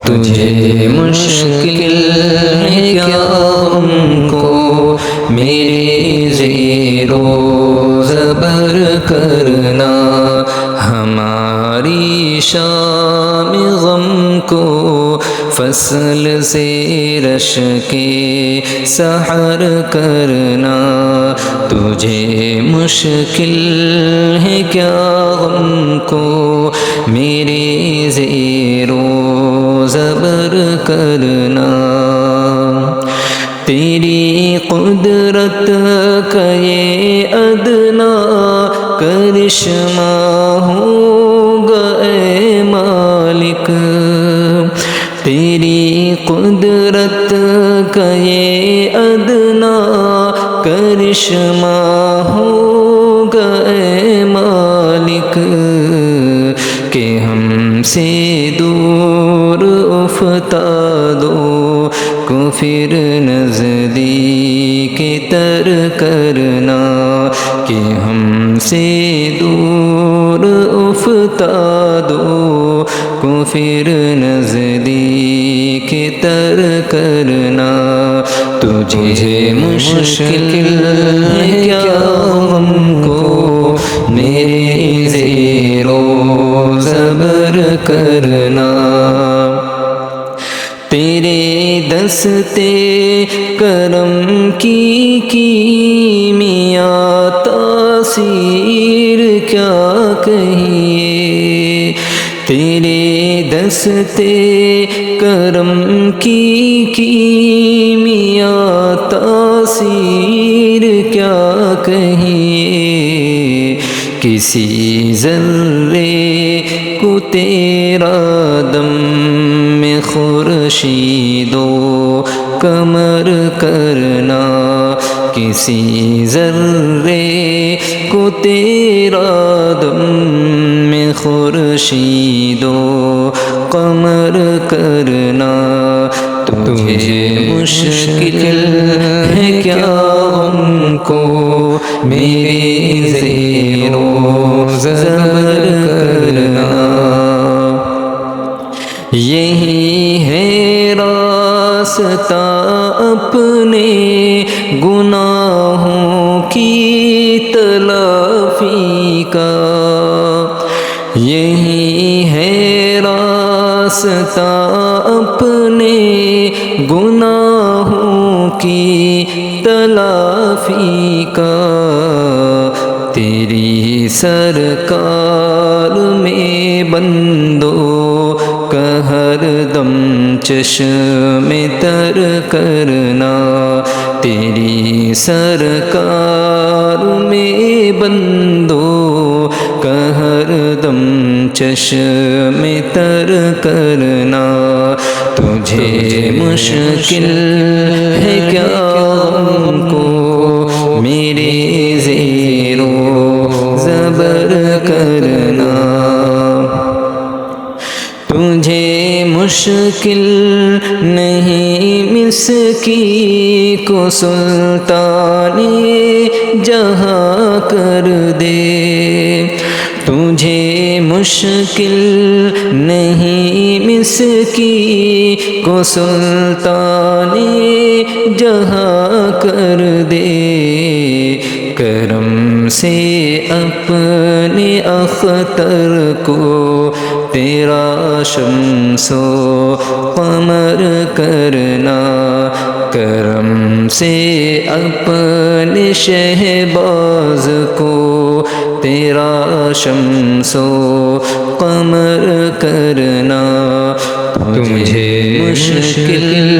تجھے مشکل ہے کیا ہم کو میرے زیر و زبر کرنا، ہماری شام غم کو فصل سے رش کے سحر کرنا۔ تجھے مشکل ہے کیا غم کو میرے زیر و زبر کرنا، تیری قدرت کا یہ ادنا کرشمہ ہوگا اے مالک، تیری قدرت کا یہ ادنا کرشمہ ہوگا اے مالک، کہ ہم سے دور افتادوں کو پھر نزدیک تر کرنا، کہ ہم سے دور افتادوں کو پھر نزدیک تر کرنا۔ تجھے مشکل ہے کیا ہم کو میرے زیر و زبر کرنا، تیرے دستے کرم کی کیمیا تاثیر کیا کہیے، تیرے دستے کرم کی کیمیا تاثیر کیا کہیے، کسی ذرے کو تیرا دم میں خورشید و قمر کرنا، کسی ذرے کو تیرا دم میں خورشید و قمر کرنا۔ تجھے مشکل ہے کیا ہم کو میرے زیر و زبر کرنا، یہی ہے راستہ اپنے گناہوں کی تلافی کا، یہی ہے راستہ اپنے گناہوں کی تلافی کا، تیری سرکار میں بندوں کا ہر دم چشم تر کرنا، تیری سرکار میں بندوں کا ہر دم چشم تر کرنا۔ تجھے مشکل ہے کیا ہم کو میرے زیر و زبر کرنا، تجھے مشکل نہیں مسکی کو سلطان جہاں کر دے، تجھے مشکل نہیں مسکی کو سلطان جہاں کر دے، کرم سے اپنے اختر کو تیرا شمس و قمر کرنا، کرم سے اپنے شہباز کو تیرا شمس و قمر کرنا۔ تجھے مشکل